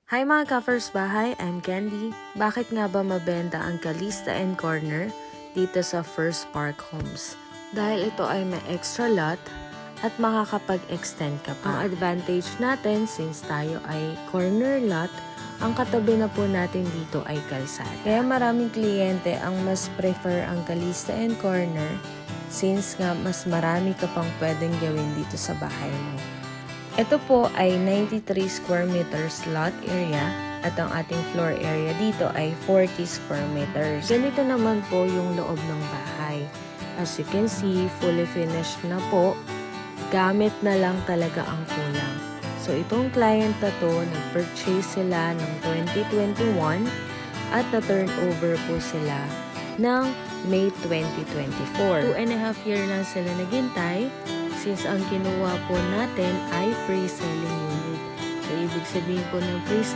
Hi mga ka-first bahay, I'm Candy. Bakit nga ba mabenta ang Calista and Corner dito sa First Park Homes? Dahil ito ay may extra lot at makakapag-extend ka pa. Ang advantage natin since tayo ay corner lot, ang katabi na po natin dito ay kalsada. Kaya maraming kliyente ang mas prefer ang Calista and Corner since nga mas marami ka pang pwedeng gawin dito sa bahay mo. Ito po ay 93 square meters lot area at ang ating floor area dito ay 40 square meters. Ganito naman po yung loob ng bahay. As you can see, fully finished na po. Gamit na lang talaga ang kulang. So itong client na to, nag-purchase sila ng 2021 at na-turnover po sila ng May 2024. 2.5 year lang sila naghintay. Since ang kinuha po natin ay pre-selling unit. So, ibig sabihin po ng pre-selling